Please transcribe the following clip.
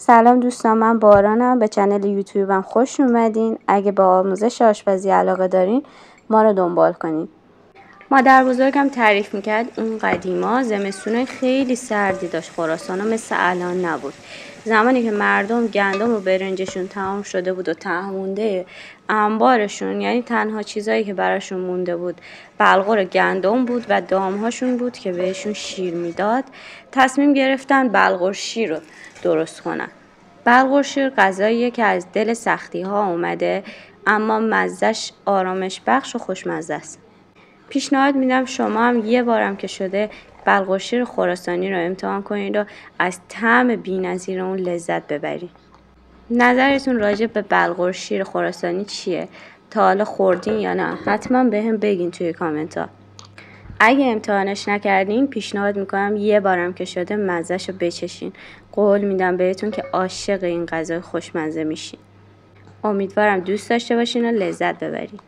سلام دوستان، من بارانم. به چنل یوتیوبم خوش اومدین. اگه با آموزش آشپزی علاقه دارین ما رو دنبال کنین. مادر بزرگم تعریف میکرد اون قدیما زمستونای خیلی سردی داشت خراسان، مثل الان نبود. زمانی که مردم گندم و برنجشون تمام شده بود و تهمونده انبارشون، یعنی تنها چیزایی که براشون مونده بود بلغور گندم بود و دامهاشون بود که بهشون شیر میداد، تصمیم گرفتن بلغور شیر رو درست کنن. بلغور شیر غذاییه که از دل سختی ها اومده، اما مزهش آرامش بخش و خوشمزه است. پیشنهاد میدم شما هم یه بارم که شده بلغور شیر خراسانی رو امتحان کنید و از طعم بی‌نظیر اون لذت ببرید. نظرتون راجع به بلغور شیر خراسانی چیه؟ تا حالا خوردین یا نه؟ حتما بهم بگین توی کامنت ها. اگه امتحانش نکردین پیشنهاد میکنم یه بارم که شده مزهش رو بچشین. قول میدم بهتون که عاشق این غذای خوشمزه میشین. امیدوارم دوست داشته باشین و لذت ببرین.